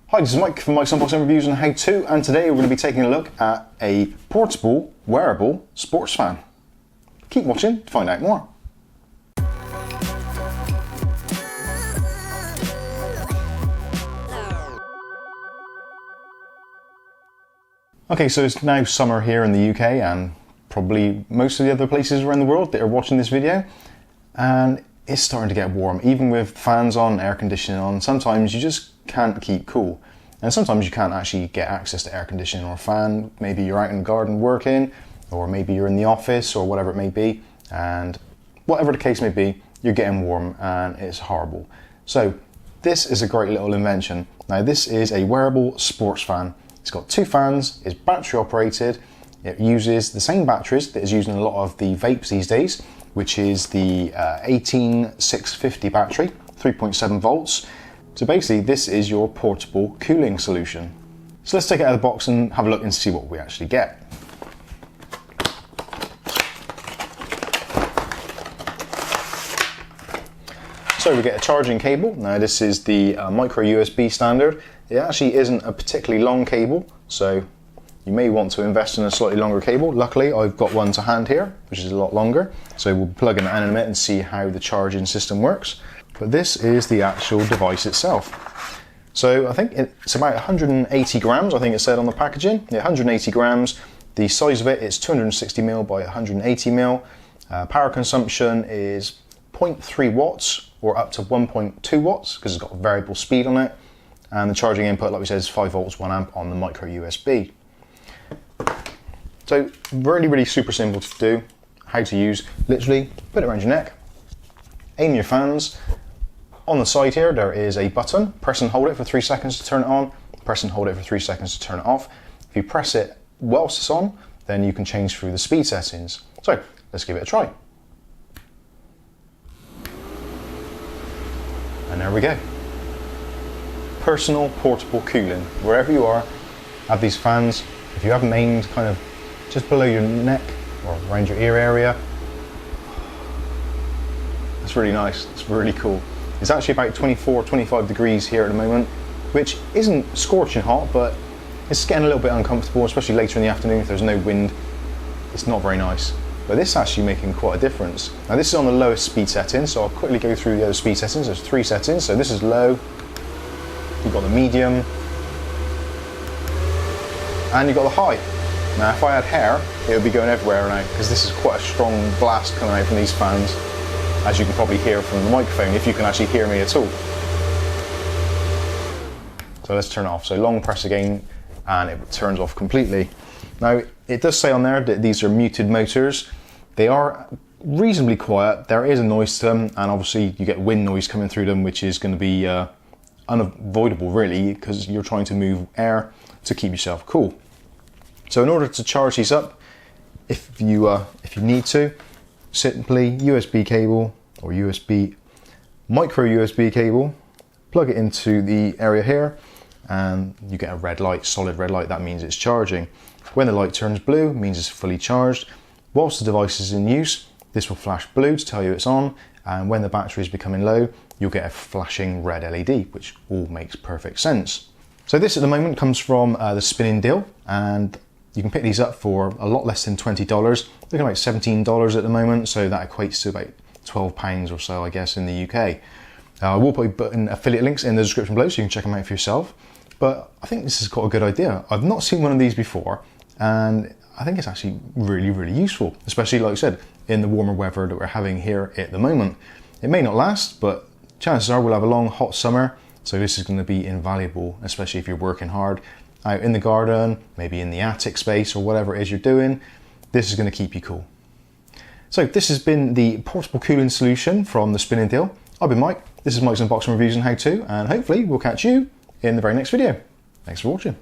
Hi, this is Mike from Mike's Unboxing Reviews and How To, and today we're going to be taking a look at a portable, wearable sports fan. Keep watching to find out more. Okay, so it's now summer here in the UK and probably most of the other places around the world that are watching this video, and it's starting to get warm. Even with fans on, air conditioning on, sometimes you just can't keep cool. And sometimes you can't actually get access to air conditioning or a fan. Maybe you're out in the garden working, or maybe you're in the office or whatever it may be, and whatever the case may be, you're getting warm and it's horrible. So this is a great little invention. Now this is a wearable sports fan. It's got two fans, it's battery operated, it uses the same batteries that is used in a lot of the vapes these days, which is the 18650 battery, 3.7 volts. So basically this is your portable cooling solution. So let's take it out of the box and have a look and see what we actually get. So we get a charging cable. Now this is the micro USB standard. It actually isn't a particularly long cable, so you may want to invest in a slightly longer cable. Luckily I've got one to hand here, which is a lot longer. So we'll plug in that in a minute and see how the charging system works. But this is the actual device itself. So I think it's about 180 grams, I think it said on the packaging. Yeah, 180 grams. The size of it is 260mm by 180mm. Power consumption is 0.3 watts or up to 1.2 watts because it's got a variable speed on it. And the charging input, like we said, is 5 volts, 1 amp on the micro USB. So really super simple to do. How to use, literally put it around your neck, aim your fans. On the side here there is a button. Press and hold it for 3 seconds to turn it on, press and hold it for 3 seconds to turn it off. If you press it whilst it's on, then you can change through the speed settings. So let's give it a try. And there we go. Personal portable cooling. Wherever you are, have these fans. If you have them aimed kind of just below your neck or around your ear area, that's really nice, it's really cool. It's actually about 24-25 degrees here at the moment, which isn't scorching hot, but it's getting a little bit uncomfortable, especially later in the afternoon if there's no wind. It's not very nice. But this is actually making quite a difference. Now this is on the lowest speed setting, so I'll quickly go through the other speed settings. There's 3 settings, so this is low, you've got the medium, and you've got the high. Now if I had hair, it would be going everywhere now, because this is quite a strong blast coming out from these fans, as you can probably hear from the microphone, if you can actually hear me at all. So let's turn it off. So long press again, and it turns off completely. Now it does say on there that these are muted motors. They are reasonably quiet. There is a noise to them, and obviously you get wind noise coming through them, which is going to be unavoidable really, because you're trying to move air to keep yourself cool. So in order to charge these up, if you need to, simply USB cable or micro USB cable, plug it into the area here, and you get a red light, solid red light. That means it's charging. When the light turns blue, it means it's fully charged. Whilst the device is in use, this will flash blue to tell you it's on, and when the battery is becoming low, you'll get a flashing red LED, which all makes perfect sense. So this at the moment comes from the spinning deal, and you can pick these up for a lot less than $20. Looking like $17 at the moment, so that equates to about £12 or so, I guess, in the UK. I will put in affiliate links in the description below so you can check them out for yourself. But I think this has got a good idea. I've not seen one of these before, and I think it's actually really useful, especially like I said, in the warmer weather that we're having here at the moment. It may not last, but chances are we'll have a long hot summer, so this is going to be invaluable, especially if you're working hard out in the garden, maybe in the attic space or whatever it is you're doing. This is going to keep you cool. So this has been the portable cooling solution from the Spinning Deal. I've been Mike, this is Mike's Unboxing Reviews and How To, and hopefully we'll catch you in the very next video. Thanks for watching.